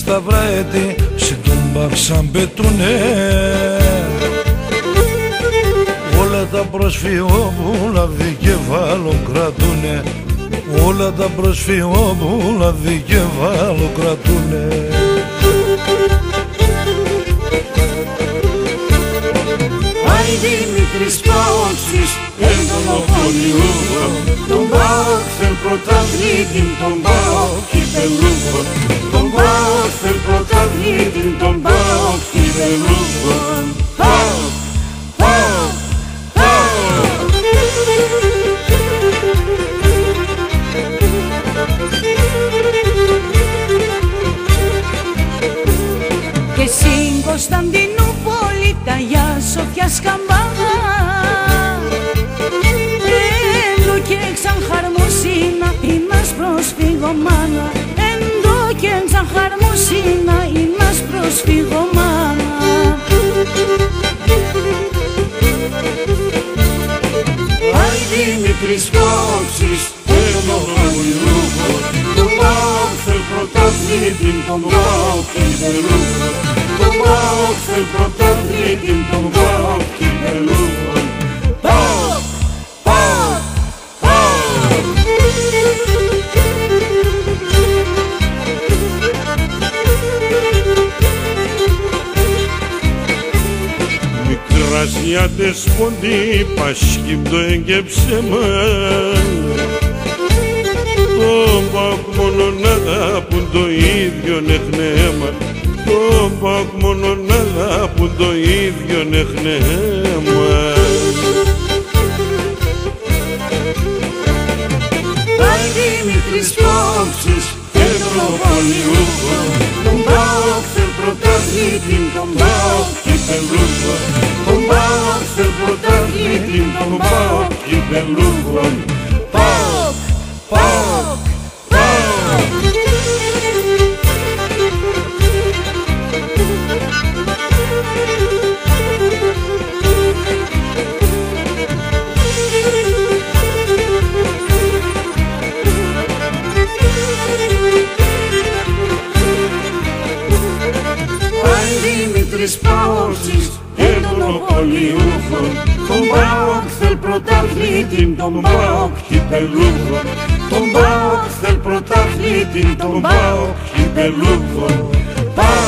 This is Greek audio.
σταυρά έτη συ τον Μπαξ πετούνε. Όλα τα προσφυγόπουλα δικεφάλο κρατούνε. Όλα τα προσφυγόπουλα δικεφάλο κρατούνε. Άι Δημήτρης Παόξης, εν τον Οπολιούχο, τον ΠΑΟΚ θέλ πρωταθλήτην, τον ΠΑΟΚ κυπελούχο, τον ΠΑΟΚ θέλ πρωταθλήτην, τον ΠΑΟΚ κυπελούχο. ΠΑΟΚ, ΠΑΟΚ, ΠΑΟΚ. Και στην Κωνσταντινούπολη τα Αγιά Σοφιά σκαμπάδα, έντο και εξαν χαρμοσύνα ημάς προσφυγωμάνα, έντο και εξαν χαρμοσύνα ημάς προσφυγωμάνα. Άι Δημήτρης Παόξης, εν τον Οπολιούχο, τον ΠΑΟΚ θέλ πρωταθλήτην, τον ΠΑΟΚ κυπελούχο, τον ΠΑΟΚ θέλ πρωταθλήτην, τον ΠΑΟΚ κυπελούχο. ΠΑΟΚ, ΠΑΟΚ, ΠΑΟΚ. Μικρασιάτες ποντί πασχύμπτω έγκεψε μαν, τον ΠΑΟΚ μόνον αγαπούν το ίδιο νεχνέμα, τον ΠΑΟΚ μόνον αγαπούν το ίδιο νεχνέμα. Άι Δημήτρης Παόξης, εν τον Οπολιούχο, τον ΠΑΟΚ θέλ πρωταθλήτην, τον ΠΑΟΚ κυπελούχο, τον ΠΑΟΚ θέλ πρωταθλήτην, τον ΠΑΟΚ κυπελούχο. ΠΑΟΚ, ΠΑΟΚ, ΠΑΟΚ. Άι Δημήτρης Παόξης, εν τον Οπολιούχο, τον ΠΑΟΚ θέλ πρωταθλήτην, τον ΠΑΟΚ κυπελούχο, τον ΠΑΟΚ θέλ πρωταθλήτην, τον ΠΑΟΚ κυπελούχο. ΠΑΟΚ.